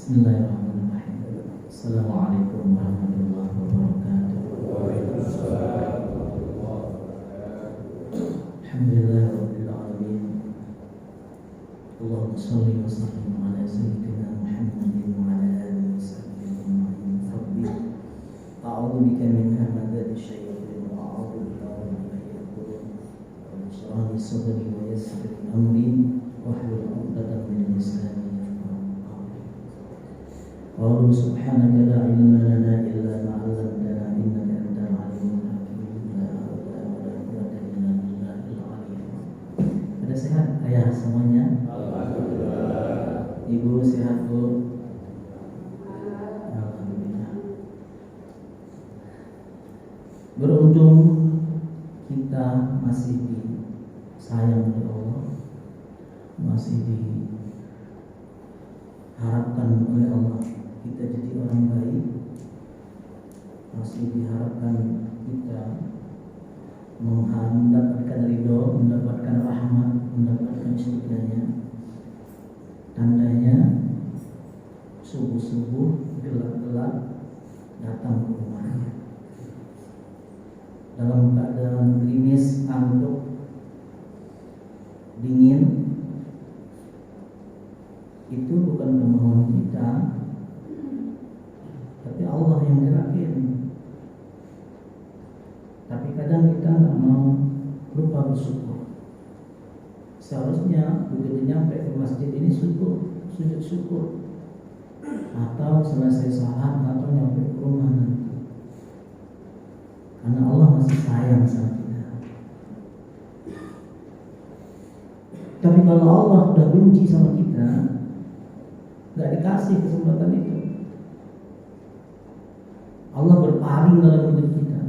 Bismillahirrahmanirrahim. Assalamualaikum warahmatullahi wabarakatuh. Waalaikumsalam warahmatullahi wabarakatuh. Alhamdulillahirabbil alamin. Allahumma shalli wa sallim ala sayyidina Muhammadin wa ala alihi wa sahbihi ajma'in. Rabbi a'udzu bika min hamazati syayatin wa a'udzu bika min an yahdurun. Rabbi shrah li sadri wa yassir li amri wahlul 'uqdatam min lisani. Qalu subhanaka la ilma lana illa ma 'allamtana innaka antal alimul hakim. La haula wa la quwwata illa billahil aliyyil azim. Pada sehat ayah semuanya? Alhamdulillah. Ibu sehat Bu? Alhamdulillah. Beruntung kita masih disayang oleh Allah, masih diharapkan oleh Allah kita jadi orang baik, masih diharapkan kita mendapatkan ridho, mendapatkan rahmat, mendapatkan surganya. Tandanya subuh-subuh gelap-gelap datang ke rumahnya dalam keadaan gerimis, ngantuk, dingin. Itu bukan kemauan kita, tapi Allah yang gerakin. Tapi kadang kita nggak mau, lupa bersyukur. Seharusnya begitu nyampe ke masjid ini sujud syukur, atau selesai salat, atau nyampe ke rumah nanti. Karena Allah masih sayang sama kita. Tapi kalau Allah udah benci sama kita, nggak dikasih kesempatan itu. Allah berpaling dalam hidup kita.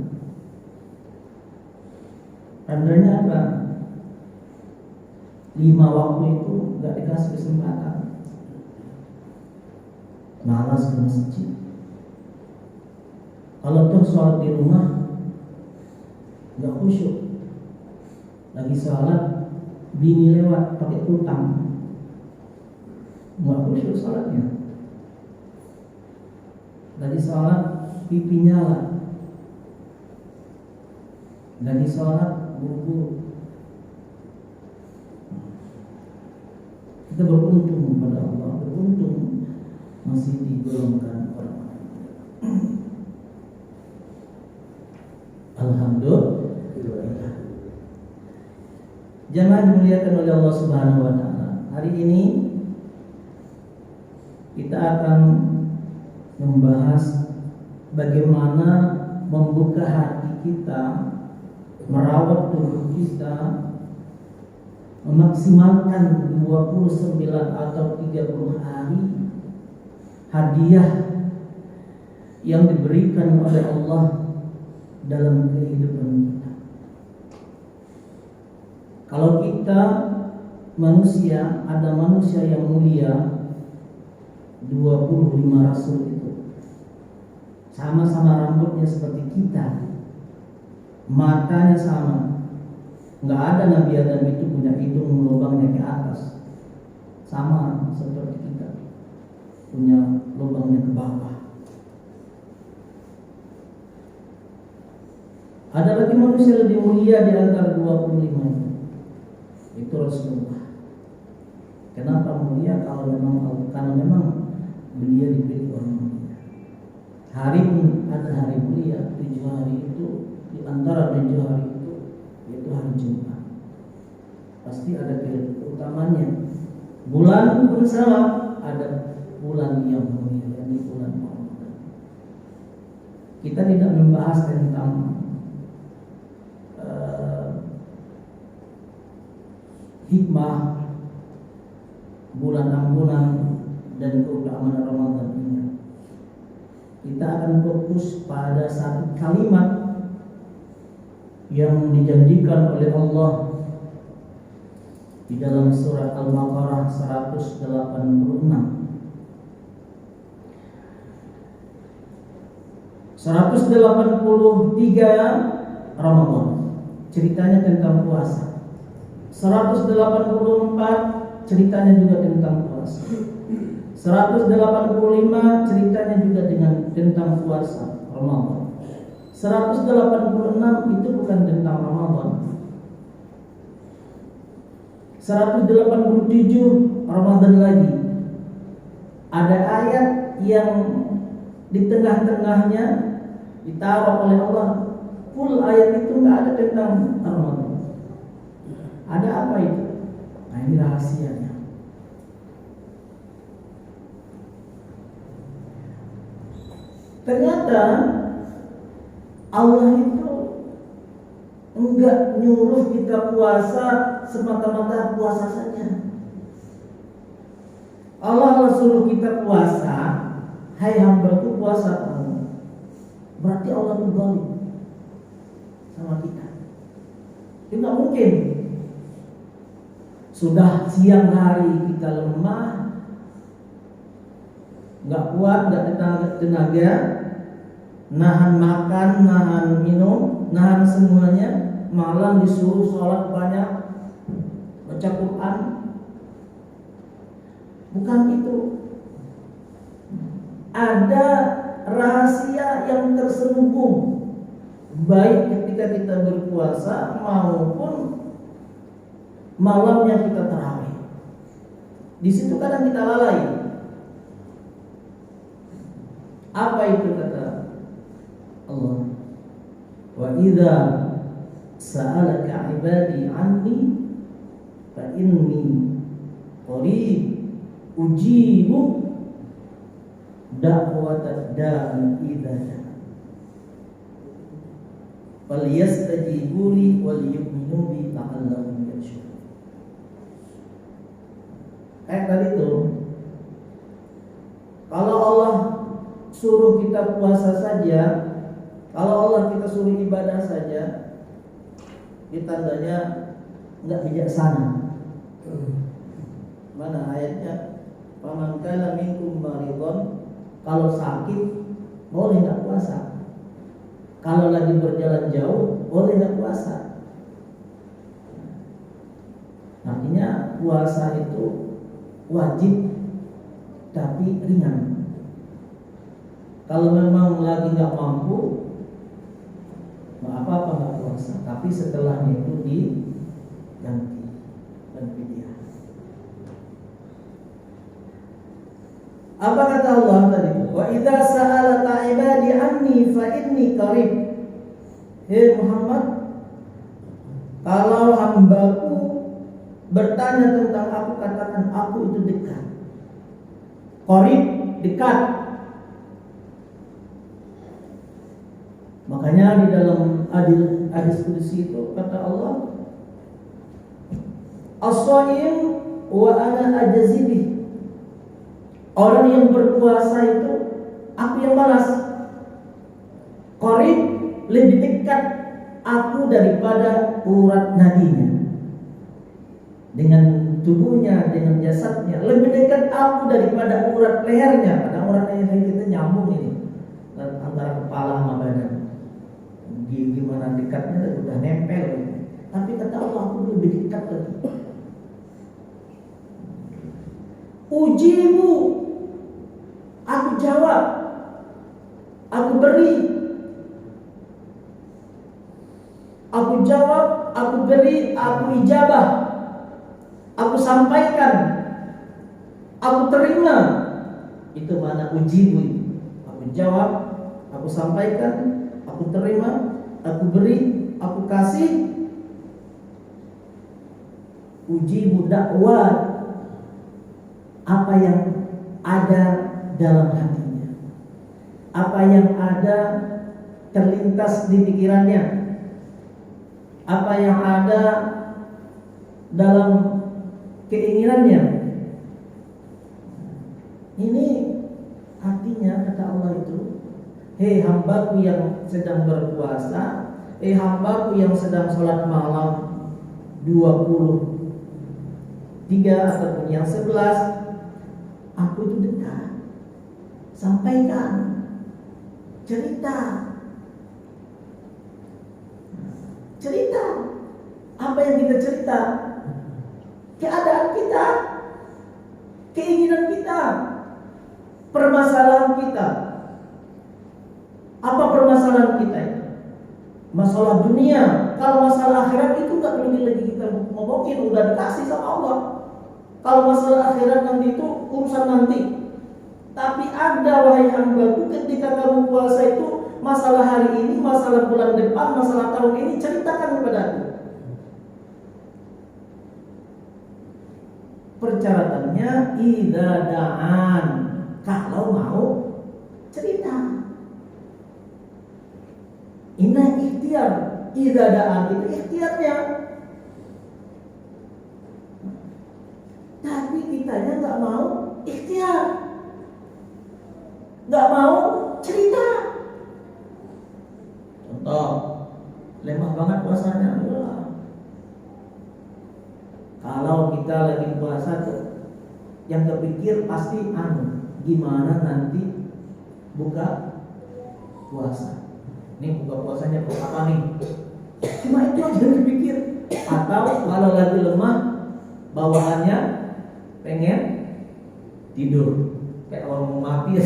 Tandanya apa? 5 waktu itu nggak dikasih kesempatan. Malas ke masjid. Kalau tuh sholat di rumah nggak khusyuk. Lagi sholat bini lewat pakai utang, nggak khusyuk sholatnya. Lagi sholat pipi nyala, lagi sholat buru-buru. Kita beruntung kepada Allah, beruntung masih digolongkan orang-orang. Alhamdulillah. Jamaah dimuliakan oleh Allah Subhanahu wa taala. Hari ini kita akan membahas bagaimana membuka hati kita, merawat tubuh kita, memaksimalkan 29 atau 30 hari hadiah yang diberikan oleh Allah dalam kehidupan kita. Kalau kita manusia, ada manusia yang mulia, 25 rasul itu sama-sama rambutnya seperti kita, matanya sama. Nggak ada Nabi Adam itu punya hidung lubangnya ke atas, sama seperti kita, punya lubangnya ke bawah. Ada lagi manusia lebih mulia di antara 25 itu Rasulullah. Kenapa mulia? Karena memang beliau dipilih orang mulia. Hari pun ada hari mulia, 7 hari itu, di antara 7 hari itu yaitu hari Jumat. Pasti ada keutamanya. Bulan pun sama, ada bulan yang mulia, yakni bulan Ramadan. Kita tidak membahas tentang hikmah bulan ampunan dan keutamaan Ramadan ini. Kita akan fokus pada satu kalimat yang dijanjikan oleh Allah di dalam surat Al-Baqarah 186. 183 Ramadan, ceritanya tentang puasa. 184 ceritanya juga tentang puasa. 185 ceritanya juga tentang puasa Ramadan. 186 itu bukan tentang Ramadan. 187 Ramadan lagi. Ada ayat yang di tengah-tengahnya ditaruh oleh Allah. Full ayat itu nggak ada tentang Ramadan. Ada apa itu? Nah, ini rahasianya. Ternyata Allah itu enggak nyuruh kita puasa semata-mata puasa saja. Allah suruh kita puasa, hai hambaku puasa kamu. Berarti Allah itu zalim sama kita. Itu nggak mungkin. Sudah siang hari kita lemah, nggak kuat, nggak tenaga, nahan makan, nahan minum, nahan semuanya. Malam disuruh sholat banyak, baca Quran. Bukan itu. Ada rahasia yang terselubung, baik ketika kita berpuasa maupun malamnya kita tarawih. Di situ kadang kita lalai. Apa itu kata Allah? Wa idza sa'alaka 'ibadi 'anni fa inni qarib ujibu da'watad da'i idza da'a. Falyastajibu li wal yu'minu bi la'allahum yarshudun. Kayak tadi itu, kalau Allah suruh kita puasa saja, kalau Allah kita suruh ibadah saja, itu tandanya enggak bijaksana. Mana ayatnya? Faman kana minkum maridun, kalau sakit boleh enggak puasa. Kalau lagi berjalan jauh boleh enggak puasa. Artinya puasa itu wajib tapi ringan. Kalau memang lagi nggak mampu, nggak apa-apa nggak puasa. Tapi setelahnya itu diganti dan fidyah. Apa kata Allah tadi? Wa idza sa'alaka 'ibadi anni fa inni qarib. Hei Muhammad, kalau hambaku bertanya tentang aku, katakan aku itu dekat. Qarib, dekat. Makanya di dalam hadis qudsi itu kata Allah, as-shaim wa ana ajzibi. Orang yang berpuasa itu aku yang balas. Qarib, lebih dekat aku daripada urat nadinya. Dengan tubuhnya, dengan jasadnya, lebih dekat aku daripada urat lehernya. Karena urat leher kita nyambung ini antara kepala sama badan. Gimana dekatnya udah nempel. Tapi kata Allah, aku lebih dekat lagi. Ujibu, aku jawab, aku beri. Aku jawab, aku beri, aku ijabah, aku sampaikan, aku terima. Itu mana ujibu. Aku jawab, aku sampaikan, aku terima, aku beri, aku kasih. Ujibu dakwah, apa yang ada dalam hatinya, apa yang ada terlintas di pikirannya, apa yang ada dalam keinginannya. Ini artinya kata Allah itu, hei hambaku yang sedang berpuasa, hei hambaku yang sedang sholat malam 23 ataupun yang 11, aku itu dekat. Sampaikan, cerita. Apa yang kita cerita? Keadaan kita, keinginan kita, permasalahan kita? Apa permasalahan kita itu? Masalah dunia. Kalau masalah akhirat itu nggak perlu lagi kita ngomongin, udah dikasih sama Allah. Kalau masalah akhirat nanti itu urusan nanti. Tapi ada wahai hambaku, ketika kamu puasa itu masalah hari ini, masalah bulan depan, masalah tahun ini, ceritakan kepadaku. Persyaratannya idza da'an, kalau mau cerita. Ini ikhtiar. Idza da'an itu ikhtiarnya. Tapi kitanya nggak mau ikhtiar, nggak mau cerita. Contoh, lemah banget puasanya. Kalau kita lagi puasa tuh, yang kepikir pasti gimana nanti buka puasa. Nih buka puasanya kok apa nih? Cuma itu aja yang dipikir. Atau kalau lagi lemah, bawaannya pengen tidur. Kayak orang mau mati ya.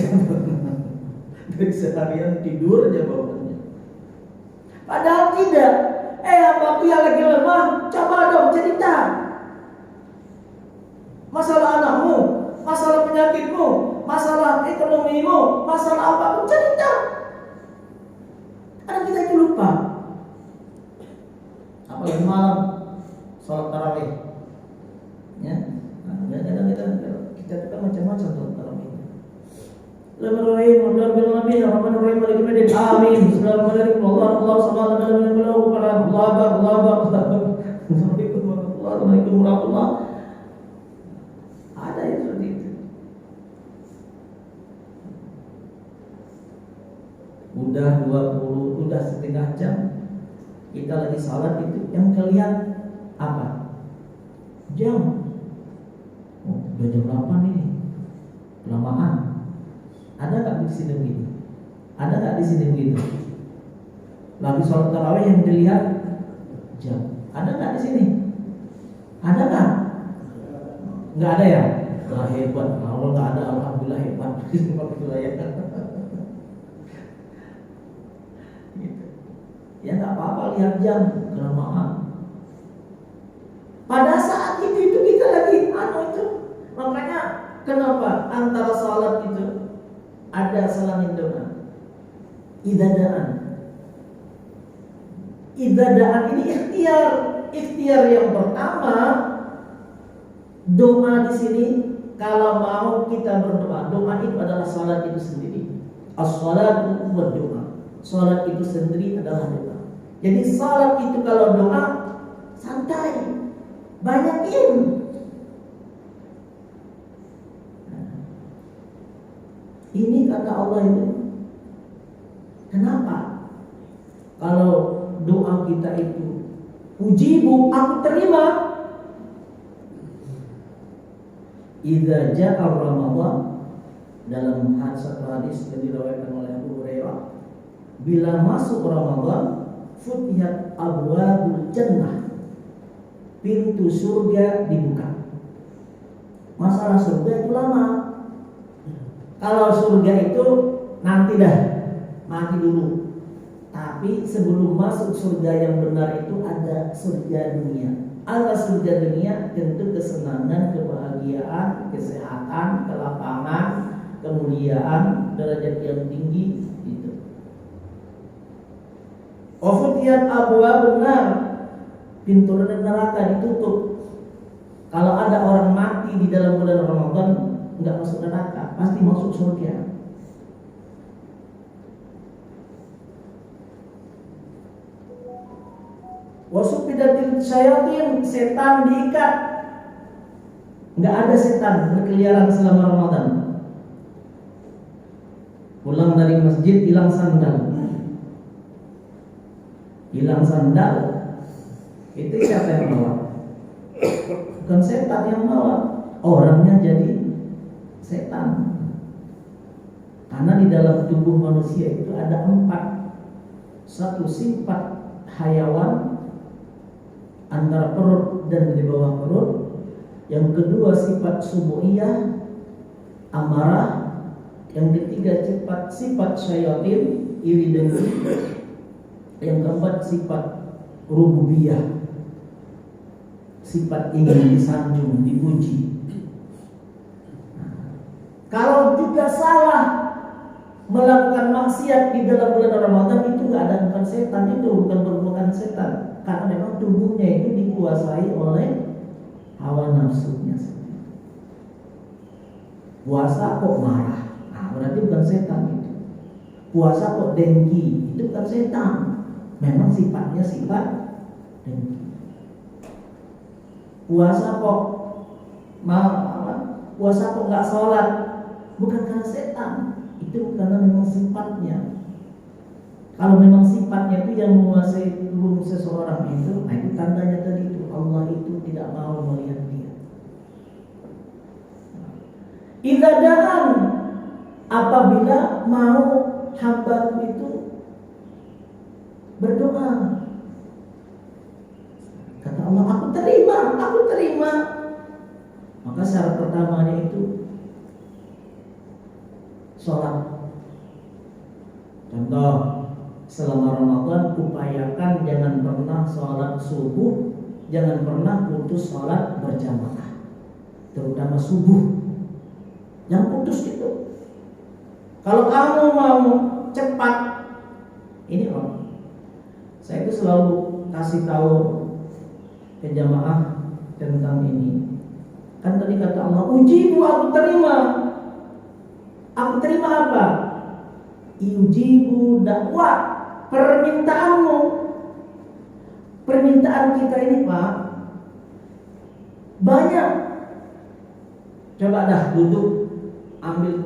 Dari seharian tidur aja bawaannya. Padahal tidak. Abang yang lagi lemah, coba dong cerita. Masalah anakmu, masalah penyakitmu, masalah ekonomimu, masalah apapun, cerita. Karena kita itu lupa. Apalagi malam sholat tarawih, ya. Kadang-kadang kita kan macam-macam sholat tarawih. Amin. Bismillahirrahmanirrahim. Allah subhanahu wa ta'ala. Assalamualaikum warahmatullahi wabarakatuh. Ada yang seperti itu. Udah 20, udah setengah jam kita lagi salat itu, yang kalian apa? Jam. Udah jam 8 ini. Kelamaan. Ada nggak di sini begitu? Ada nggak di sini begitu? Lagi sholat tarawih yang dilihat jam. Ada nggak di sini? Ada nggak? Nggak ada ya? Nah, hebat. Kalau nggak ada, alhamdulillah hebat. Alhamdulillah ya. Gitu. Ya nggak apa-apa lihat jam, kelamaan. Pada saat itu kita lagi itu. Makanya kenapa antara salat itu ada salamin doa? Idadaan. Idadaan ini ikhtiar. Ikhtiar yang pertama, doa di sini kalau mau kita berdoa, doa itu adalah salat itu sendiri. As-salatu wa doa. Salat itu sendiri adalah doa. Jadi salat itu kalau doa santai, banyakin. Ini kata Allah itu. Kenapa? Kalau doa kita itu ujibu, aku terima. Idza ja'a Ramadan, dalam satu hadis yang diriwayatkan oleh Abu Hurairah, bila masuk Ramadan, futihat abwabul jannah, pintu surga dibuka. Masalah surga itu lama. Kalau surga itu nanti dah, mati dulu. Tapi sebelum masuk surga yang benar itu ada surga dunia. Ada surga dunia tentu kesenangan, kebahagiaan, kesehatan, kelapangan, kemuliaan, derajat yang tinggi itu. Ofutiyat abwa benar, pintu neraka ditutup. Kalau ada orang mati di dalam bulan Ramadan nggak masuk neraka, pasti masuk surga. Wasufidatil syayatin, setan diikat. Nggak ada setan berkeliaran selama Ramadan. Pulang dari masjid hilang sandal. Hilang sandal, itu siapa yang bawa? Bukan setan yang bawa, orangnya jadi setan. Karena di dalam tubuh manusia itu ada 4. Satu sifat hayawan antara perut dan di bawah perut. Yang kedua sifat subuhiyah, amarah. Yang ketiga sifat syaitan, iri dengki. Yang keempat sifat rububiyah, sifat ingin disanjung, dipuji. Kalau juga salah melakukan maksiat di dalam bulan Ramadan, itu nggak ada, bukan setan, itu bukan merupakan setan, karena memang tubuhnya itu dikuasai oleh hawa nafsunya sendiri. Puasa kok marah, nah berarti bukan setan itu. Puasa kok dengki, itu bukan setan, memang sifatnya sifat dengki. Puasa kok puasa kok nggak sholat, bukan karena setan, itu karena memang sifatnya. Kalau memang sifatnya itu yang menguasai tubuh seseorang itu, nah itu tandanya tadi itu Allah itu tidak mau melihat dia. Idadaan, apabila mau hamba itu berdoa, kata Allah, aku terima. Maka syarat pertamanya itu sholat. Contoh, selama Ramadan upayakan jangan pernah sholat subuh, jangan pernah putus sholat berjamaah, terutama subuh. Yang putus itu. Kalau kamu mau cepat, ini saya itu selalu kasih tahu ke jamaah tentang ini. Kan tadi kata Allah, ujibu, aku terima. Aku terima apa? Ujibu dakwah, permintaanmu. Permintaan kita ini Pak banyak. Coba dah duduk, ambil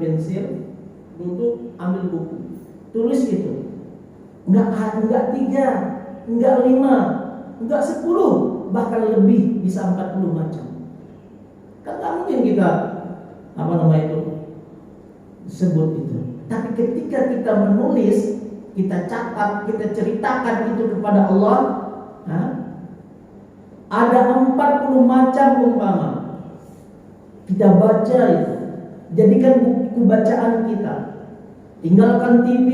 pensil, duduk, ambil buku, tulis itu. Enggak 3, enggak 5, enggak 10, bahkan lebih, bisa 40 macam. Kan tak mungkin kita sebut itu. Tapi ketika kita menulis, kita catat, kita ceritakan itu kepada Allah, ada 40 macam umpama. Kita baca itu, jadikan buku bacaan kita. Tinggalkan TV,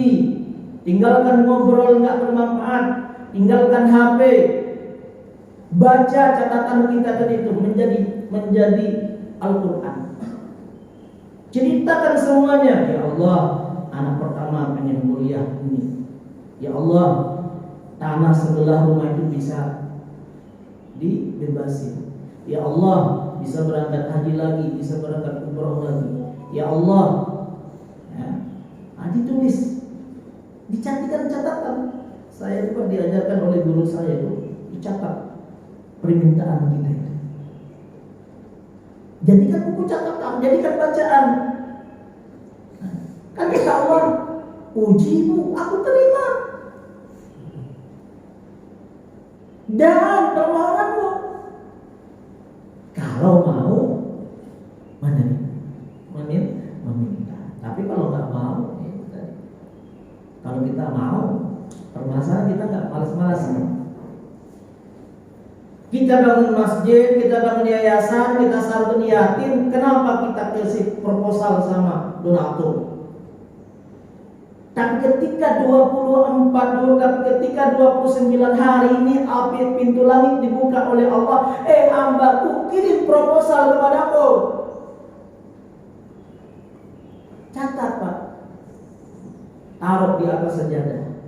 tinggalkan ngobrol nggak bermanfaat, tinggalkan HP. Baca catatan kita tadi itu menjadi Al-Quran. Ceritakan semuanya. Ya Allah, anak pertama pengen kuliah ini. Ya Allah, tanah sebelah rumah itu bisa dibebasin. Ya Allah, bisa berangkat haji lagi, bisa berangkat umroh lagi. Ya Allah, ditulis, dicantikan catatan. Saya juga diajarkan oleh guru saya itu, dicatat permintaan kita itu. Jadikan buku catatan, jadikan bacaan. Kan kata Allah, ujibu, aku terima. Dan permohonanmu, kalau mau meminta. Tapi kalau nggak mau, kalau kita mau, permasalahan kita nggak malas-malasan. Kita bangun masjid, kita bangun yayasan, kita santun yatim. Kenapa kita kasih proposal sama donatur? Tapi ketika 29 hari ini api pintu langit dibuka oleh Allah, hambaku kirim proposal kepadaku. Catat Pak, taruh di atas sajadah,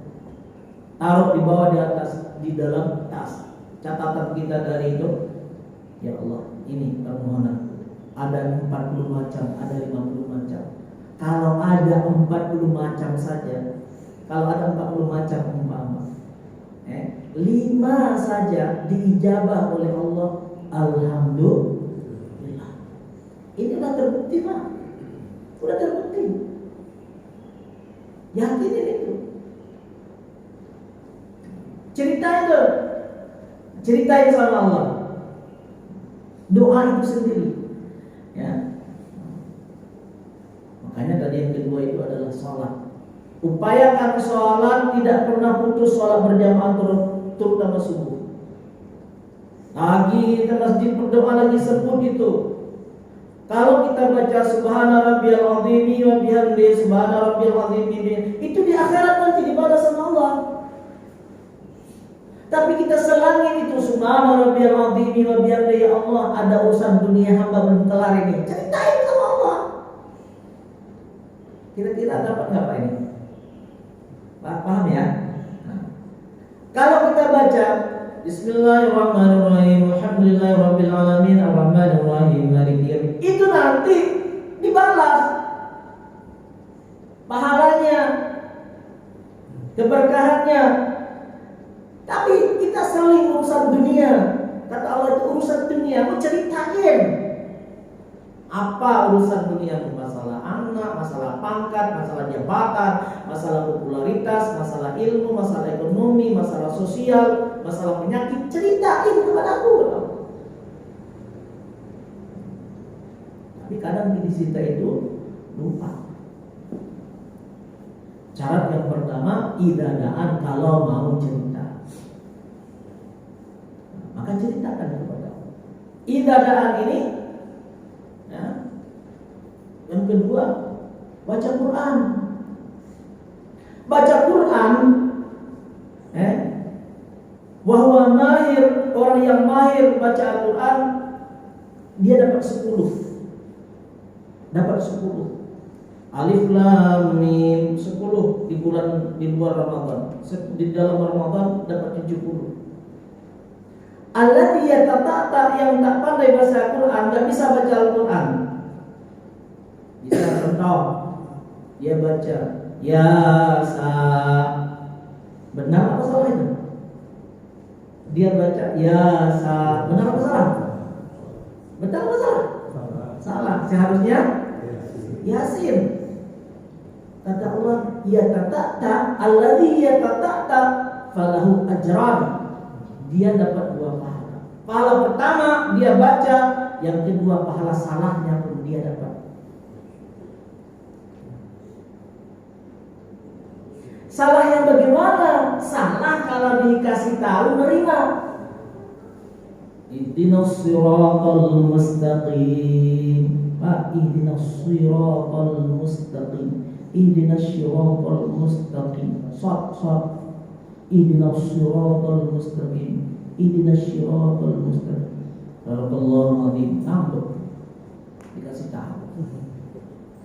taruh di bawah, di atas, di dalam tas. Catatan kita dari itu, ya Allah, ini permohonan. Ada 40 macam, ada 50 macam. Kalau ada 40 macam saja, kalau ada 40 macam umpama, 5 saja diijabah oleh Allah, alhamdulillah. Ini udah terbukti Pak, udah terbukti. Yakinin itu. Ceritain sama Allah. Doa itu sendiri. Ya. Makanya tadi yang kedua itu adalah sholat. Upayakan sholat, tidak pernah putus sholat berjamaah terutama subuh. Lagi ke masjid berdoa lagi sebut itu. Kalau kita baca Subhana rabbiyal azim wa bihamdihi subhana rabbil azim. Itu di akhirat nanti dibalas sama Allah. Tapi kita selangit itu subhana rabbil azim wa bihamdihi. Ya Allah, ada urusan dunia hamba belum kelar ini. Ceritain sama Allah. Kira-kira dapat apa ini? Paham ya? Nah, kalau kita baca Bismillahirrahmanirrahim, alhamdulillahirabbil alamin, arrahmanirrahim, maliki yaumiddin, itu nanti dibalas pahalanya, keberkahannya. Tapi kita saling urusan dunia. Kata Allah itu urusan dunia, mau ceritain apa urusan dunia? Masalah anak, masalah pangkat, masalah jabatan, masalah popularitas, masalah ilmu, masalah ekonomi, masalah sosial, masalah penyakit. Ceritain kepada aku. Tapi kadang di kita itu lupa. Syarat yang pertama, idadaan kalau mau cerita. Maka ceritakan kepada aku. Idadaan ini. Yang kedua, baca Quran. Baca Quran, wahwa mahir, orang yang mahir baca Al-Quran, dia dapat 10. Dapat 10. Alif lam mim 10 di luar Ramadan. Di dalam Ramadan dapat 70. Alladzi yatata'ta, yang tak pandai bahasa Quran, enggak bisa baca Al-Quran. Bisa contoh, dia baca Yasa, benar apa salah itu? Dia baca Yasa, benar apa salah? Benar apa salah? Salah. Seharusnya Yasin. Kata Allah, yatata'ta, alladzi yatata'ta falahu ajran. Dia dapat 2 pahala. Pahala pertama dia baca, yang kedua pahala salahnya pun dia dapat. Salah yang bagaimana? Salah kalau dikasih tahu nerima. Ihdinas siratal mustaqim. Ihdinas siratal mustaqim. Ihdinas siratal mustaqim. Shad. Ihdinas siratal mustaqim. Ihdinas siratal mustaqim. Barakallahu azim. Tambah. Dikasih tahu.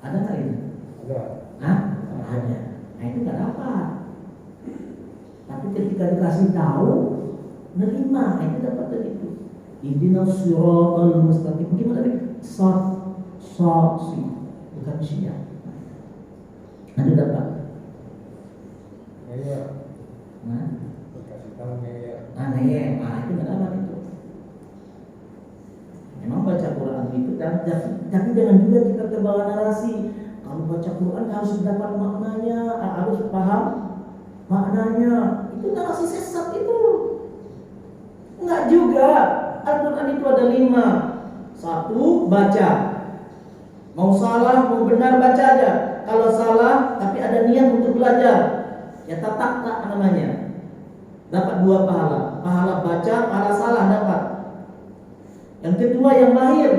Ada enggak ini? Ada. Hah? Ada. Nah itu gak dapat. Tapi ketika dikasih tahu, nerima, itu dapat dari itu. Ihdinas siratal mustaqim. Gimana tadi? Si, bukan syiah. Nanti dapat. Iya. Nah, Kasih tahu ya. nah itu gak dapat itu. Memang baca Quran itu, tapi jangan juga kita terbawa narasi. Kalau baca Quran harus dapat maknanya, harus paham maknanya. Itu narasi sesat itu. Enggak juga. Al-Quran itu ada 5. 1, baca. Mau salah, mau benar baca aja. Kalau salah, tapi ada niat untuk belajar, ya tatak namanya. Dapat 2 pahala. Pahala baca, pahala salah dapat. Yang kedua yang mahir.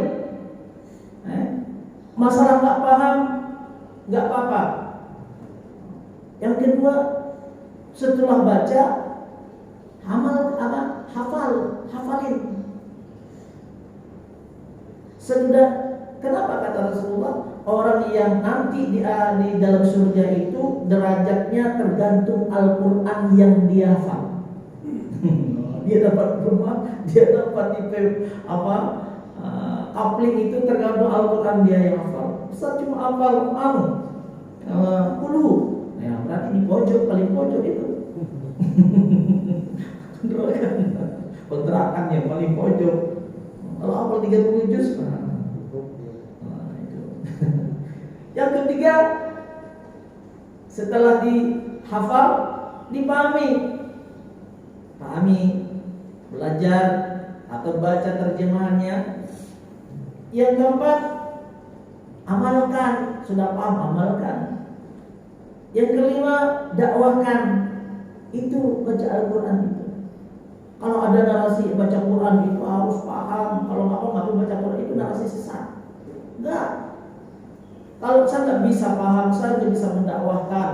Masalah enggak paham, enggak apa-apa. Yang kedua, setelah baca, hafalin. Kenapa kata Rasulullah, orang yang nanti di dalam surga itu derajatnya tergantung Al-Quran yang dia hafal. Dia dapat rumah, dia dapat kapling itu tergantung Al-Quran dia yang hafal. Ustaz cuma hafal ya berarti di pojok, paling pojok itu. Kontrakan yang paling pojok. Kalau hafal 30 juz, itu. Yang ketiga, setelah dihafal, dipahami, belajar atau baca terjemahannya. Yang keempat, amalkan, sudah paham, amalkan. Yang kelima, dakwahkan. Itu baca Al-Quran itu. Kalau ada narasi baca Quran itu harus paham, kalau nggak baca Quran itu narasi sesat. Enggak. Kalau saya nggak bisa paham, saya nggak bisa mendakwahkan,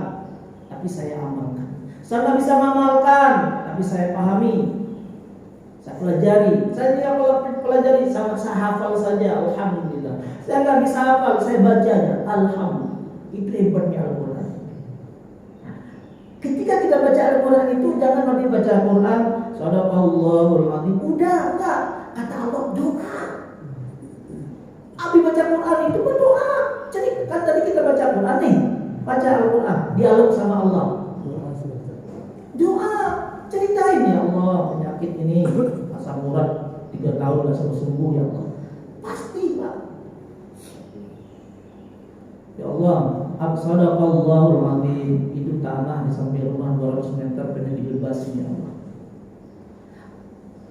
tapi saya amalkan. Saya nggak bisa mengamalkan, tapi saya pahami, saya pelajari. Saya tidak pelajari, saya hafal saja, alhamdulillah. Saya nggak bisa hafal, saya baca aja, alhamdulillah. Itu hebatnya Al-Quran. Ketika kita baca Al-Quran itu, jangan nanti baca Al-Quran, Sadaqallahul Azim. Udah, enggak. Kata Allah, doa. Abi baca Quran itu berdoa. Jadi kan tadi kita baca Quran nih, baca Al-Quran, dialog sama Allah. Doa, ceritain ya Allah, penyakit ini asam urat 3 tahun gak sembuh ya Allah. Pasti Pak. Ya Allah, Sadaqallahul Azim. Itu tanah di samping rumah 200 meter pengen dibebasin ya Allah.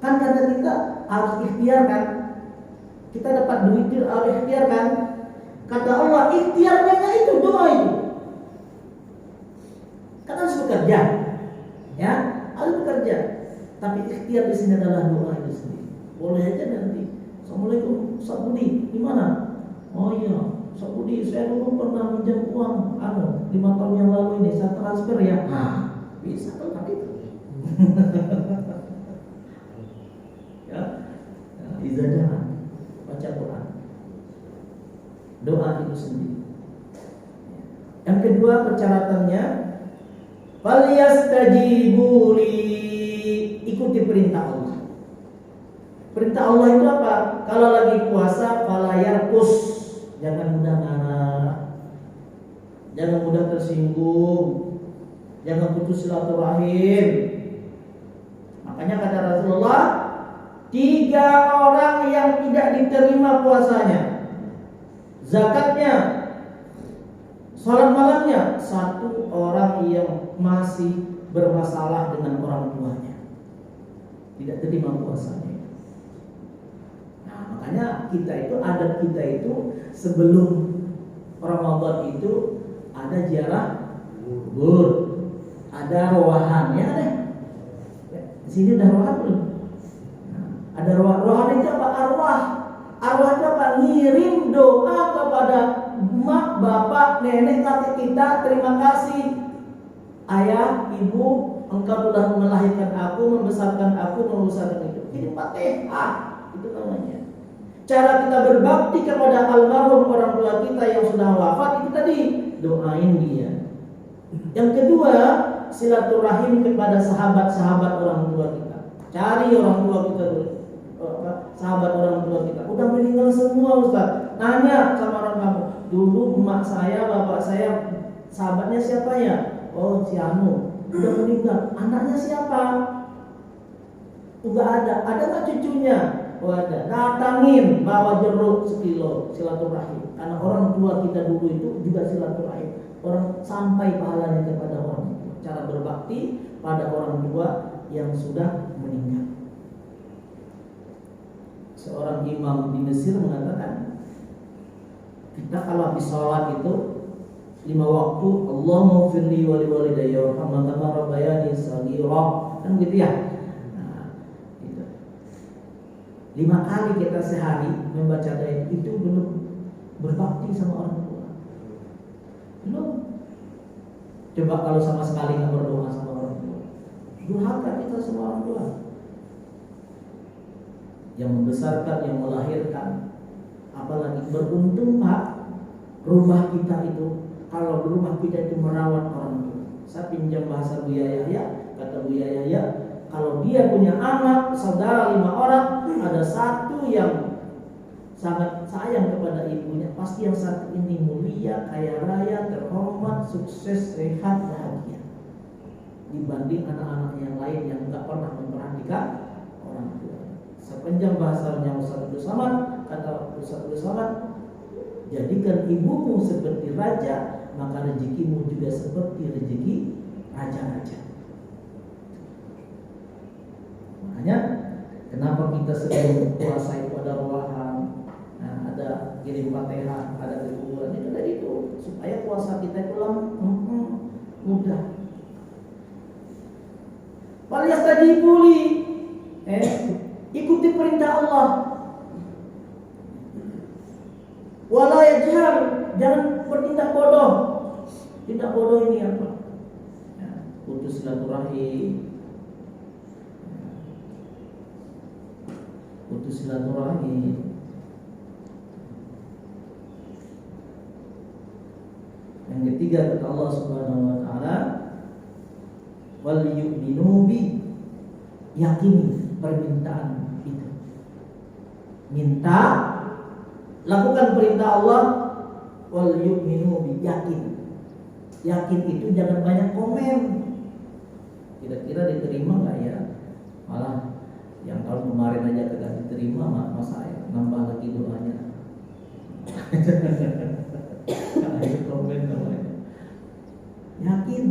Kan kata kita harus ikhtiar kan. Kita dapat duit itu harus ikhtiar kan. Kata Allah, ikhtiarnya itu doa itu. Kan harus bekerja. Ya, harus bekerja. Tapi ikhtiar di sini adalah doa itu sendiri. Boleh aja nanti. Assalamualaikum, Ustaz Budi, di mana? Oh iya, Ustaz Budi, saya dulu pernah minjam uang 5 tahun yang lalu ini, saya transfer ya. Nah, bisa kan itu. Ya, izadah, baca Quran, doa itu sendiri. Yang kedua persyaratannya, falyastajibu li, ikuti perintah Allah. Perintah Allah itu apa? Kalau lagi puasa, fala yarkus, jangan mudah marah, jangan mudah tersinggung, jangan putus silaturahim. Makanya kata Rasulullah, 3 orang yang tidak diterima puasanya, zakatnya, salat malamnya, 1 orang yang masih bermasalah dengan orang tuanya, tidak terima puasanya. Nah, makanya kita itu, adat kita itu sebelum Ramadan itu ada ziarah kubur, ada rowahan, ya deh. Di sini ada rowahan belum? Ada rohan itu apa? Arwah. Arwah itu apa? Ngirim doa kepada mak, bapak, nenek, kakek kita. Terima kasih ayah, ibu, engkau telah melahirkan aku, membesarkan aku, membesarkan itu. Ini Fatihah, itu namanya. Cara kita berbakti kepada almarhum orang tua kita yang sudah wafat itu tadi, doain dia. Yang kedua, silaturahim kepada sahabat-sahabat orang tua kita. Cari orang tua kita dulu. Sahabat orang tua kita udah meninggal semua Ustaz. Nanya sama orang kamu, dulu emak saya, bapak saya, sahabatnya siapa ya? Oh, si Anu udah meninggal. Anaknya siapa? Enggak ada. Ada nggak cucunya? Oh ada. Datangin, bawa jeruk 1 kilo, silaturahim. Karena orang tua kita dulu itu juga silaturahim. Orang sampai pahalanya kepada orang tua. Cara berbakti pada orang tua yang sudah meninggal. Seorang imam di Mesir mengatakan, kita kalau habis sholat itu 5 waktu, Allahumma firli wa liwalidayya warhamhuma kama rabbayani shaghira, kan gitu ya. Nah, gitu. 5 kali kita sehari membaca doa itu belum berbakti sama orang tua. Belum. Coba kalau sama sekali nggak berdoa sama orang tua, durhaka kita sama orang tua. Yang membesarkan, yang melahirkan. Apalagi beruntung Pak, rumah kita itu, kalau rumah kita itu merawat orang tua. Saya pinjam bahasa Buya Yahya, kata Buya Yahya, kalau dia punya anak, saudara 5 orang, ada 1 yang sangat sayang kepada ibunya, pasti yang 1 ini mulia, kaya raya, terhormat, sukses, sehat, bahagia, dibanding anak-anak yang lain yang tidak pernah memperhatikan orang tua. Sepanjang bahasanya Ustaz Abdul Samad, kata Ustaz Abdul Samad, jadikan ibumu seperti raja, maka rezekimu juga seperti rezeki raja-raja. Makanya kenapa kita sebelum puasa itu ada rowahan, ada kirim Fatihah, ada kuburan, itu tadi itu supaya puasa kita itu mudah. Falyastajibu li, ikuti perintah Allah. Wala yajhar, jangan bertindak bodoh. Tindak bodoh ini apa? Ya, putus silaturahim. Putus silaturahim. Yang ketiga kata Allah Subhanahu wa taala, wal yu'minu bi, yakini permintaan itu. Minta, lakukan perintah Allah, wal yu'minu bi, yakin. Yakin itu jangan banyak komen. Kira-kira diterima enggak ya? Malah yang tahun kemarin aja kagak diterima, masa saya nambah lagi doanya. Ayo komen namanya. Yakin.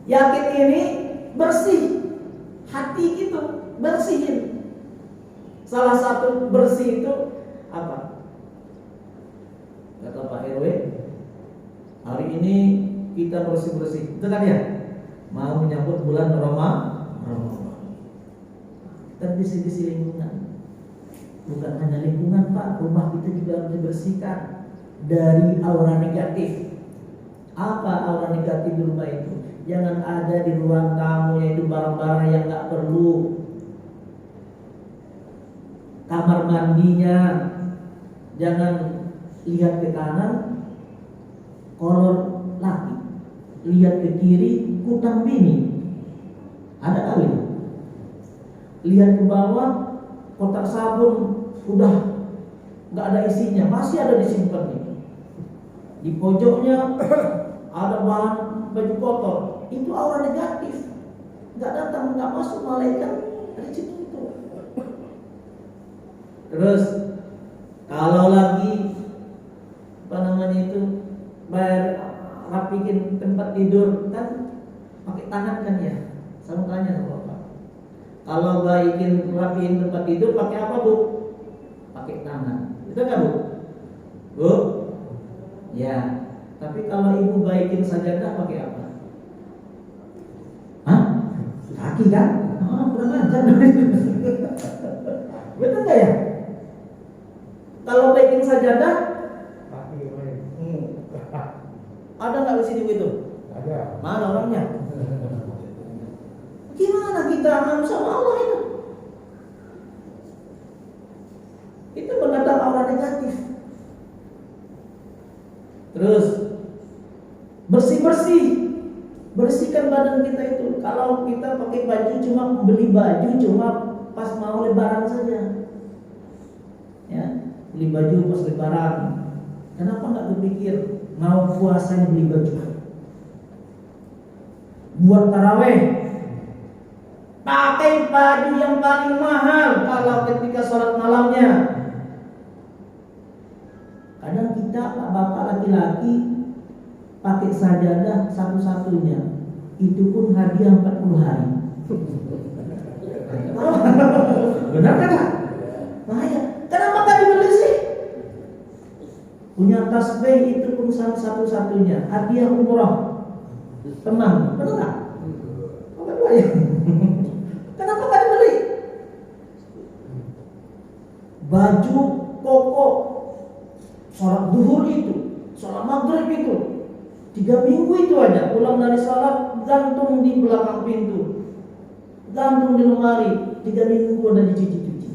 Yakin ini bersih. Hati itu bersihin. Salah satu bersih itu apa? Kata Pak RW, hari ini kita bersih-bersih. Itu kan ya? Mau menyambut bulan Ramadan. Kita bersih-bersih lingkungan. Bukan hanya lingkungan Pak, rumah kita juga harus dibersihkan dari aura negatif. Apa aura negatif di rumah itu? Jangan ada di ruang tamu yaitu barang-barang yang nggak perlu. Kamar mandinya jangan lihat ke kanan, kolor laki. Lihat ke kiri, kutang bini. Ada kali. Lihat ke bawah, kotak sabun udah nggak ada isinya, masih ada disimpan nih. Di pojoknya ada bahan baju kotor, itu aura negatif. Nggak datang, nggak masuk malaikat dari situ itu. Terus kalau lagi apa namanya itu bayar rapikin tempat tidur kan pakai tangan kan ya. Saya tanya sama Bapak. Kalau baikin rapiin tempat tidur pakai apa Bu? Pakai tangan. Itu kan Bu? Bu? Ya. Tapi kalau ibu baikin sajadah pakai apa? Hah? Kaki kan? Kurang ajar. Betul nggak ya? Kalau baikin sajadah? Kaki. Ada nggak di sini begitu? Ada. Mana orangnya? Gimana kita aman sama Allah itu? Itu mendatang aura negatif. Terus bersih-bersih, bersihkan badan kita itu. Kalau kita pakai baju cuma beli baju cuma pas mau lebaran saja, ya beli baju pas lebaran. Kenapa nggak berpikir mau puasa beli baju? Buat taraweh, pakai baju yang paling mahal kalau ketika sholat malamnya. Kadang kita bapak laki-laki pakai sajadah satu-satunya, itu pun hadiah 40 hari. Benar kan? Bahaya. Kenapa gak dibeli sih? Punya tasbih itu pun satu-satunya, hadiah umroh. Tenang, benar nggak? Kenapa gak dibeli? Baju koko, sholat duhur itu, sholat maghrib itu, 3 minggu itu aja. Pulang dari sholat gantung di belakang pintu, gantung di lemari, 3 minggu udah dicuci-cuci.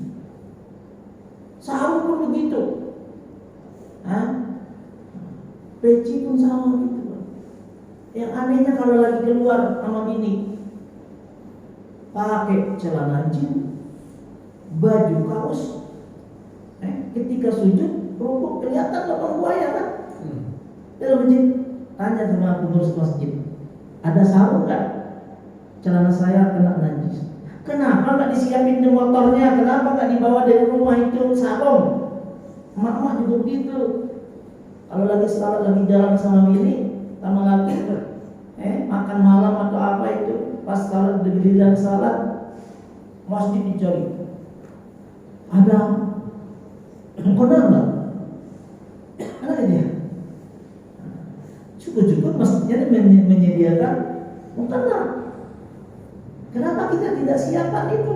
Sarung pun begitu. Peci pun sama gitu. Yang anehnya kalau lagi keluar sama bini, pakai celana jeans, baju kaos, ketika sujud rukuk kelihatan lubang buaya kan? Dalam masjid tanya sama pengurus masjid, ada sarung nggak? Celana saya kena najis. Kenapa nggak disiapin di motornya? Kenapa nggak dibawa dari rumah itu sarung? Emak-emak juga begitu. Kalau lagi salat, lagi jalan sama bini, sama laki, makan malam atau apa itu, pas kalau giliran salat, masjid dicari. Ada mukena nggak? Ada dia. Cukup-cukup masjidnya menyediakan mukena. Kenapa kita tidak siapkan itu?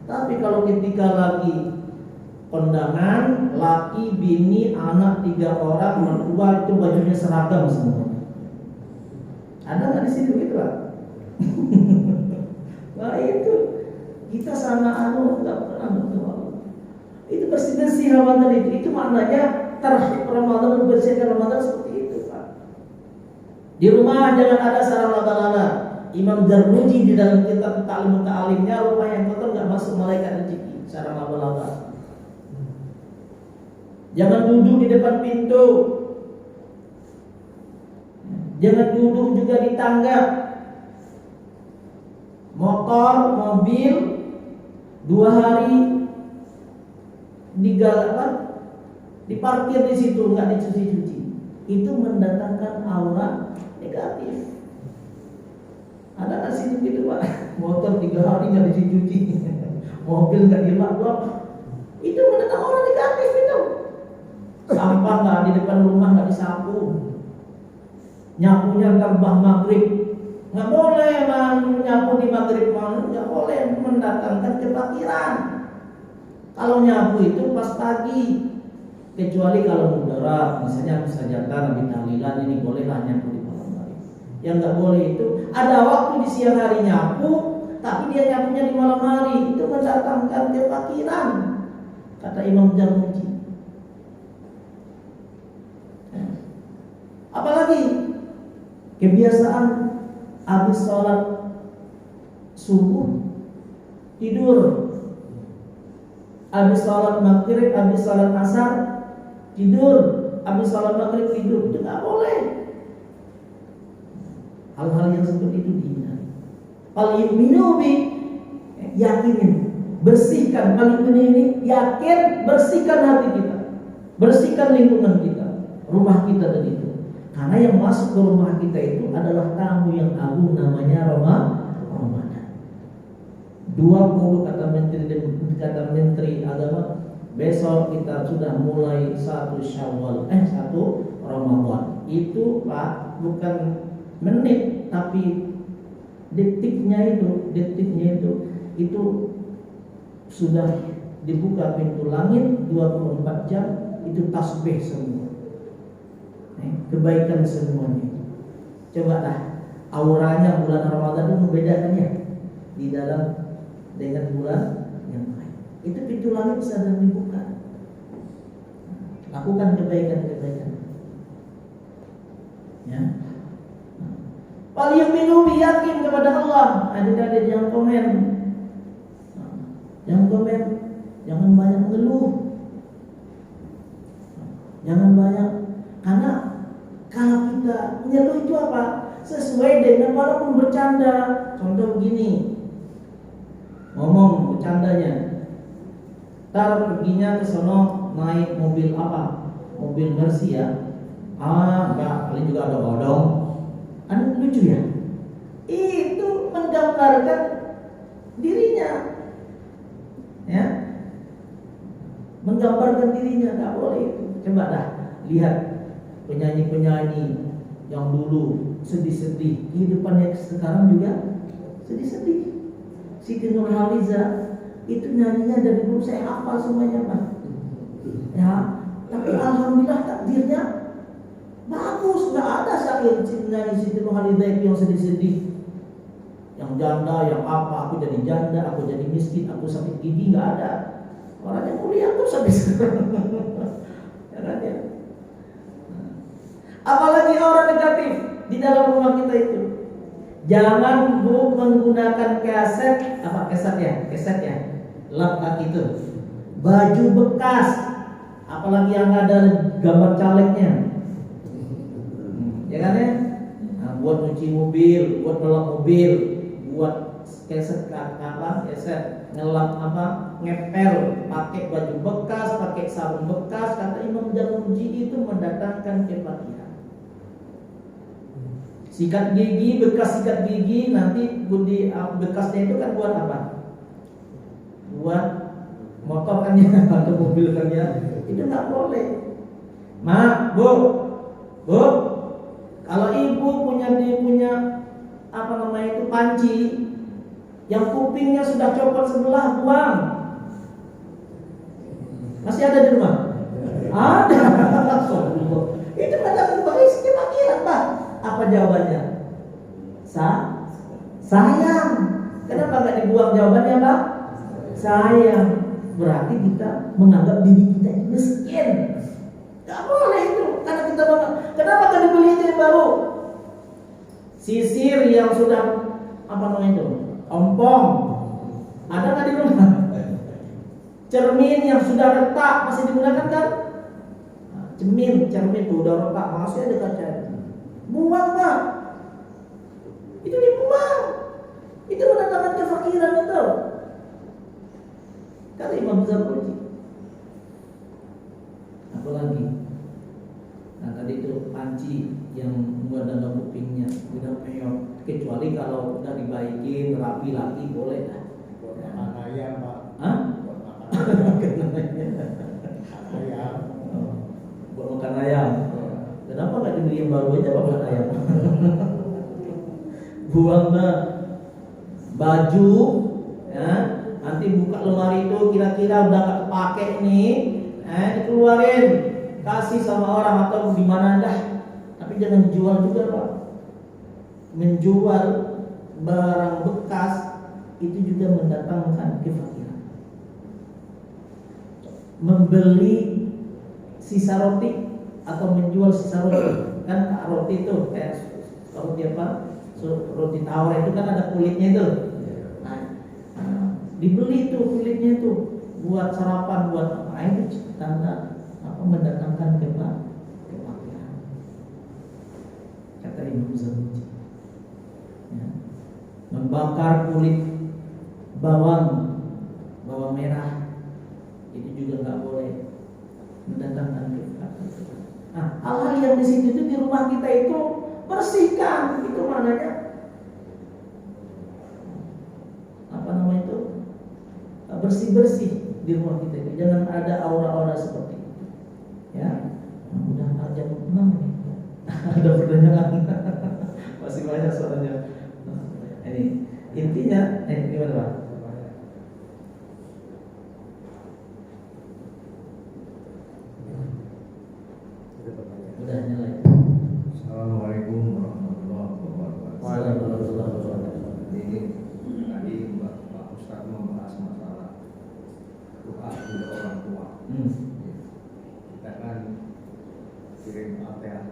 Tapi kalau ketika lagi kondangan, laki, bini, anak 3 orang, mertua itu bajunya seragam semua. Ada nggak di situ gitu Pak? Nah itu kita sama nggak pernah berdoa. Itu bersih-bersih Ramadan itu maknanya terhib Ramadan, membersihkan Ramadan seperti itu Pak. Di rumah jangan ada sarang laba-laba. Imam Zarnuji di dalam kitab Ta'lim Ta'alimnya, rumah yang kotor nggak masuk malaikat rezeki, sarang laba-laba. Jangan duduk di depan pintu. Jangan duduk juga di tangga. Motor, mobil 2 hari diparkir di situ, nggak dicuci-cuci. Itu mendatangkan aura negatif. Ada nggak sih gitu Pak? Motor 3 hari nggak dicuci, mobil nggak dilap-lap, itu mendatangkan aura negatif itu. Sampah nggak di depan rumah nggak disapu, nyapunya terbang maghrib, nggak boleh nyapu di maghrib, nggak boleh, mendatangkan kefakiran. Kalau nyapu itu pas pagi, kecuali kalau mudarat, misalnya habis hajatan, habis tahlilan, ini bolehlah nyapu di malam hari. Yang nggak boleh itu ada waktu di siang hari nyapu, tapi dia nyapunya di malam hari, itu mendatangkan kefakiran, kata Imam Zarnuji. Apalagi kebiasaan habis sholat subuh tidur, habis sholat maghrib, habis sholat asar tidur, habis sholat maghrib tidur, itu nggak boleh. Hal-hal yang seperti itu dihindari. Paling minubi, yakinin, bersihkan. Paling ini yakin, bersihkan hati kita, bersihkan lingkungan kita, rumah kita dan itu. Karena yang masuk ke rumah kita itu adalah tamu yang agung, namanya Ramadan. 20 kata Menteri Agama, besok kita sudah mulai 1 Syawal, 1 Ramadan. Itu Pak, bukan menit tapi detiknya itu sudah dibuka pintu langit 24 jam, itu tasbih semua. Kebaikan semuanya. Coba dah auranya bulan Ramadan itu membedakannya di dalam dengan bulan yang lain. Itu pintu langit sedang dibuka. Lakukan kebaikan-kebaikan. Ya. Paling minum yakin kepada Allah. Adik-adik jangan komen. Jangan komen, jangan banyak mengeluh. Jangan banyak, karena kalau kita mengeluh itu apa? Sesuai dengan walaupun bercanda. Contoh begini, ngomong bercandanya, ntar perginya ke sono naik mobil apa? Mobil Mercy ya? Enggak, paling juga ada odong. Kan lucu ya? Itu menggambarkan dirinya, ya, menggambarkan dirinya, nggak boleh itu. Coba dah lihat penyanyi-penyanyi yang dulu sedih-sedih, kehidupannya sekarang juga sedih-sedih. Siti Nurhaliza itu nyanyinya dari dulu saya hafal semuanya Pak. Ya, tapi alhamdulillah takdirnya bagus, nggak ada sakit nyanyi Siti Nurhaliza itu yang sedih-sedih, yang janda, yang apa, aku jadi janda, aku jadi miskin, aku sakit gigi, nggak ada. Orangnya kuliah terus sampai sekarang. Ya kan ya? Apalagi orang negatif di dalam rumah kita itu. Jangan menggunakan kaset ya, lap kaki itu, baju bekas, apalagi yang ada gambar calegnya, ya kan ya? Nah, buat cuci mobil, buat ngelap mobil, buat keset ngelap ngepel, pakai baju bekas, pakai sarung bekas. Kata Imam Zarnuji itu mendatangkan kematian. Sikat gigi, bekas sikat gigi, nanti bekasnya itu kan buat apa? Buat motor kan ya, atau mobil kan ya. Itu nggak boleh. Ma, bu, kalau ibu punya apa namanya itu panci, yang kupingnya sudah copot sebelah, buang. Masih ada di rumah? Ada. Itu mendatangkan kefakiran, Pak. Apa jawabannya? Sayang. Kenapa nggak dibuang jawabannya, Pak? Sayang. Berarti kita menganggap diri kita ini miskin. Gak boleh itu. Karena kita kenapa kan dibeli itu yang baru? Sisir yang sudah apa namanya itu? Ompong. Ada nggak di rumah? Cermin yang sudah retak masih digunakan kan? Cermin itu udah retak masih ada kaca. Buang, Pak. Itu dibuang. Itu menandakan kefakiran itu. Kata Imam Zarruji. Apa lagi? Nah tadi itu panci yang buat dalam kupingnya udah penyok. Kecuali kalau udah dibaikin rapi lagi boleh dah. Buat makan ayam, Pak. Hah? Buat makan ayam. Buat makan ayam. Kenapa nggak dibeli yang baru aja makan ayam? Buang baju, ya. Nanti buka lemari itu kira-kira udah nggak kepake nih, dikeluarin, kasih sama orang atau di mana dah. Tapi jangan jual juga, Pak. Menjual barang bekas itu juga mendatangkan kefakiran. Membeli sisa roti atau menjual sisa roti, kan roti itu kayak roti apa? Roti tawar itu kan ada kulitnya itu. Dibeli itu kulitnya itu buat sarapan, buat apa? Itu tanda apa mendatangkan kefakiran. Kata Imam Zarruji. Ya. Membakar kulit bawang merah itu juga nggak boleh mendatangkan kefakiran. Nah, hal-hal yang di situ itu di rumah kita itu bersihkan, itu maknanya apa namanya itu? Bersih-bersih di rumah kita itu. Jangan ada aura-aura seperti itu. Ya. Udah jam 6 nih. Ada pertanyaan. Masih banyak soalnya. Ini intinya gimana, Pak? Udah nyala. Assalamualaikum warahmatullahi wabarakatuh. Waalaikumsalam warahmatullahi wabarakatuh. Ini tadi Pak Ustadz membahas masalah doa untuk orang tua. Kita kan kirim Al-Fatihah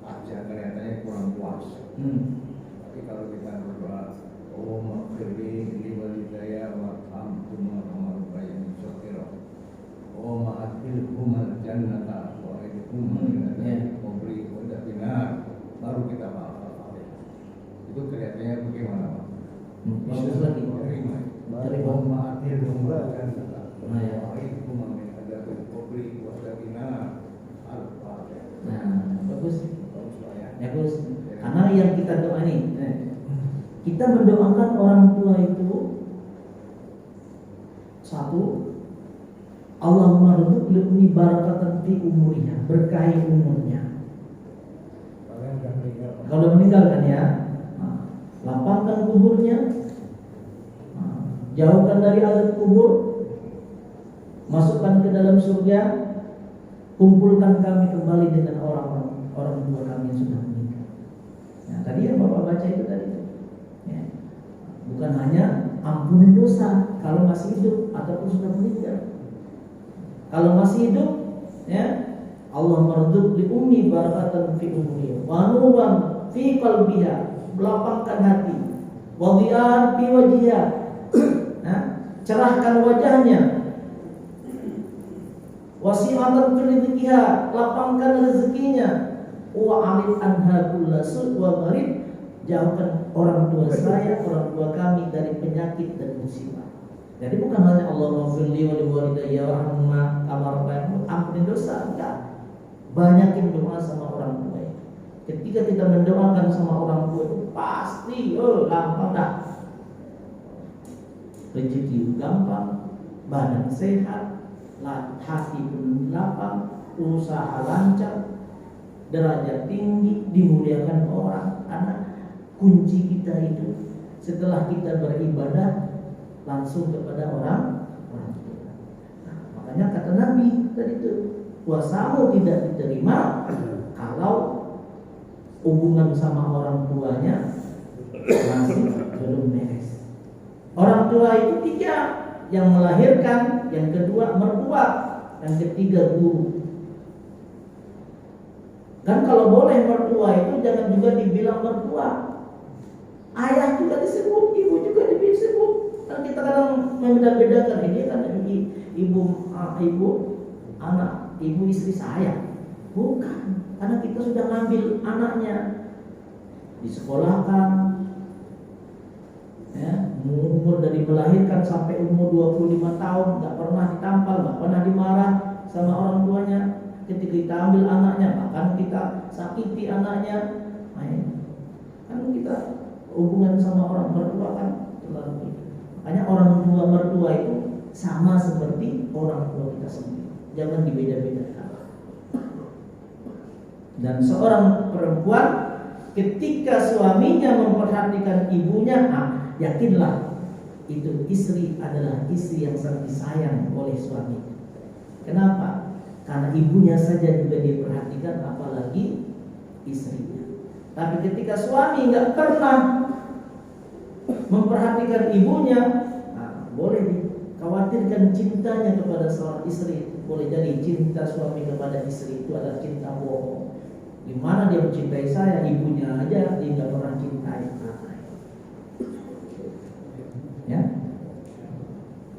aja kelihatannya kurang puas. Tapi kalau kita berdoa, oh maghfirli li walidayya warhamhuma kama rabbayani shaghira. Oh ma'adkhilhumul jannata wa idkhilhum jannata qabri wa dafinar. Baru kita Al-Fatihah. Itu kelihatannya bagaimana, Pak? Bagus lagi. Dari ma'adkhilhumul jannata. Nah, ya. Wa idkhilhum jannata qabri wa dafinar. Al-Fatihah. Nah, bagus. Bagus, Pak ya. Bagus. Karena yang kita doa nih, kita mendoakan orang tua itu satu, Allahumma rzuqni barakatan fi umuriha, berkahi umurnya. Kalau meninggal kan ya, lapangkan kuburnya, jauhkan dari azab kubur, masukkan ke dalam surga, kumpulkan kami kembali dengan orang tua kami yang sudah meninggal. Nah, tadi yang Bapak baca itu tadi, ya. Bukan hanya ampunin dosa kalau masih hidup ataupun sudah meninggal. Kalau masih hidup, ya, Allah marduk li ummi barakatan fi umri wa nuran fi qalbiha, melapangkan hati, wa dhi'an fi wajhiha, nah, cerahkan wajahnya, wasi'atan fi rizqiha, lapangkan rezekinya, wa arid anha kullasul wa gharib, jauhkan orang tua saya, orang tua kami dari penyakit dan musibah. Jadi bukan hanya Allahumma firli wa liwalidayya warhamhuma kama rabbayani, ampunin dosa, enggak. Banyakin doa sama orang tua. Ketika kita mendoakan sama orang tua itu pasti gampang dah. Rezeki gampang, badan sehat, hati pun lapang, usaha lancar, derajat tinggi, dimuliakan orang. Karena kunci kita itu setelah kita beribadah langsung kepada orang tua. Nah, Makanya kata Nabi tadi itu, puasamu tidak diterima kalau hubungan sama orang tuanya masih belum beres. Orang tua itu 3, yang melahirkan, yang kedua mertua, yang ketiga guru. Kan kalau boleh mertua itu jangan juga dibilang mertua. Ayah juga disebut, ibu juga disebut. Kan kita kadang membeda-bedakan, ini kan ibu anak, ibu istri saya. Bukan, karena kita sudah ngambil anaknya, disekolahkan, ya, umur dari melahirkan sampai umur 25 tahun, nggak pernah ditampal, nggak pernah dimarah sama orang tuanya. Ketika kita ambil anaknya, bahkan kita sakiti anaknya, kan kita hubungan sama orang mertua kan terlalu. Makanya orang tua mertua itu sama seperti orang tua kita sendiri, jangan dibeda-bedakan. Dan seorang perempuan ketika suaminya memperhatikan ibunya, yakinlah itu istri adalah istri yang sangat disayang oleh suami. Kenapa? Karena ibunya saja juga diperhatikan, apalagi istrinya. Tapi ketika suami nggak pernah memperhatikan ibunya, boleh dikhawatirkan cintanya kepada seorang istri. Boleh jadi cinta suami kepada istri itu adalah cinta bohong. Di mana dia mencintai saya, ibunya aja dia nggak pernah cintai. Ya,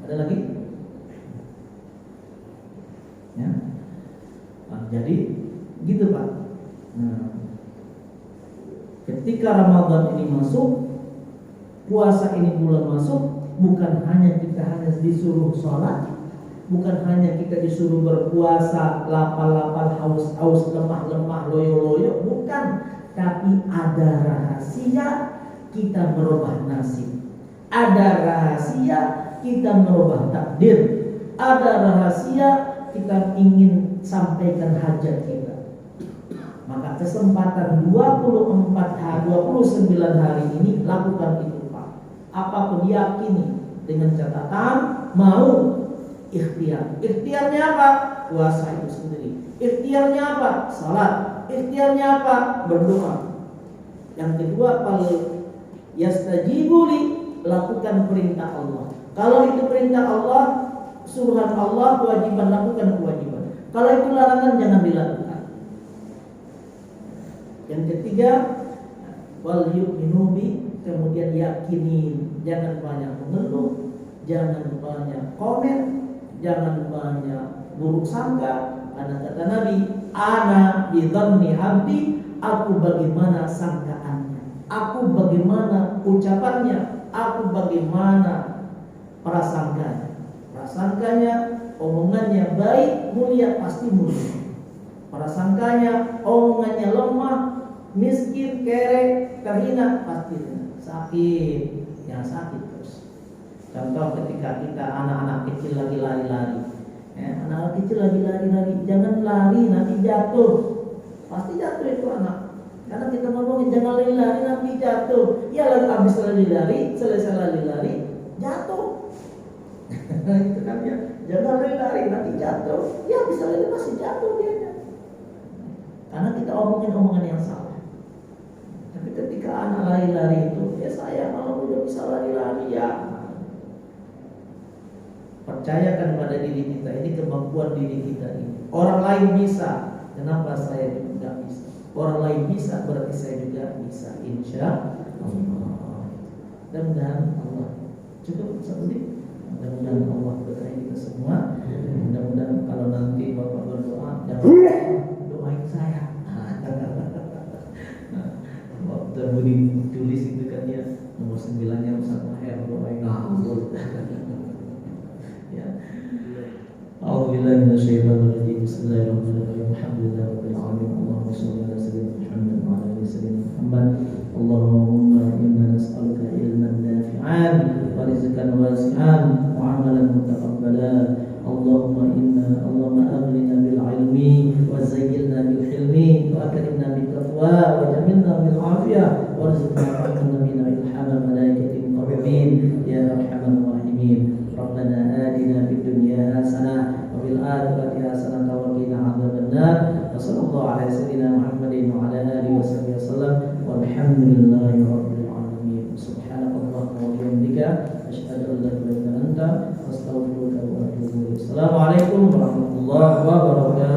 ada lagi? Ya, jadi gitu Pak. Ketika Ramadan ini masuk, puasa ini bulan masuk, bukan hanya kita disuruh sholat, bukan hanya kita disuruh berpuasa, lapar-lapar, haus-haus, lemah-lemah, loyo-loyo, bukan. Tapi ada rahasia kita merubah nasib. Ada rahasia kita merubah takdir. Ada rahasia kita ingin sampaikan hajat kita. Maka kesempatan 29 hari ini lakukan itu Pak. Apapun yakini dengan catatan mau ikhtiar. Ikhtiarnya apa? Puasa itu sendiri. Ikhtiarnya apa? Salat. Ikhtiarnya apa? Berdoa. Yang kedua, fal yastajibu li, lakukan perintah Allah. Kalau itu perintah Allah, suruhan Allah, kewajiban, lakukan kewajiban. Kalau itu larangan, jangan dilakukan. Yang ketiga, wal yu'minu bi, kemudian yakini. Jangan banyak mengeluh, jangan banyak komen, jangan banyak buruk sangka. Karena kata Nabi, ana bi dhanni abdi, aku bagaimana sangkaannya, aku bagaimana ucapannya, aku bagaimana prasangkanya. Prasangkanya, omongannya baik, mulia, pasti mulia. Prasangkanya, omongannya lemah, miskin, kere, terhina, pasti sakit. Yang sakit terus. Contoh ketika kita anak-anak kecil lagi lari-lari, anak-anak kecil lagi lari-lari, jangan lari nanti jatuh. Pasti jatuh itu anak. Karena kita ngomongin jangan lari-lari nanti jatuh. Ya lagi habis lari-lari, selesai lari-lari, jatuh. Itu kan ya, jangan lari-lari nanti jatuh. Ya bisa lari masih jatuh dia. Karena kita omongin omongan yang salah. Tapi ketika anak lari-lari itu, ya saya kalau udah bisa lari-lari ya. Percayakan pada diri kita, ini kemampuan diri kita ini. Orang lain bisa, kenapa saya tidak bisa? Orang lain bisa, berarti saya juga bisa. Insya Allah. Mudah-mudahan Allah cukup satu menit. Mudah-mudahan Allah berkahi kita semua. Mudah-mudahan kalau nanti Bapak berdoa, jangan doain saya. Waktu Budi tulis itu kan ya nomor 9-nya Ustaz Maher doain aku. A'udzubillahi minasyaitonir rajim. Bismillahirrahmanirrahim. Alhamdulillahirabbil alamin. Allahumma shalli ala sayyidina Muhammad wa ala ali sayyidina Muhammad. Allahumma inna nas'aluka ilman nafi'an wa rizqan wasi'an wa 'amalan mutaqabbalan. Allahumma aghnina bil 'ilmi wa zayyilna bil hilmi wa akrimna bit taqwa wa jamilna bil 'afiyah warzuqna rahmatan min ilhamil malaikatil muqarrabin ya arhamar rahimin. Rabbana atina fid dunya hasanah wa wa ala alihi wasallam. Walhamdulillahi rabbil alamin. Subhanakallahumma wa bihamdika asyhadu an la ilaha illa anta astaghfiruka wa atubu ilaik. Assalamualaikum warahmatullahi wabarakatuh.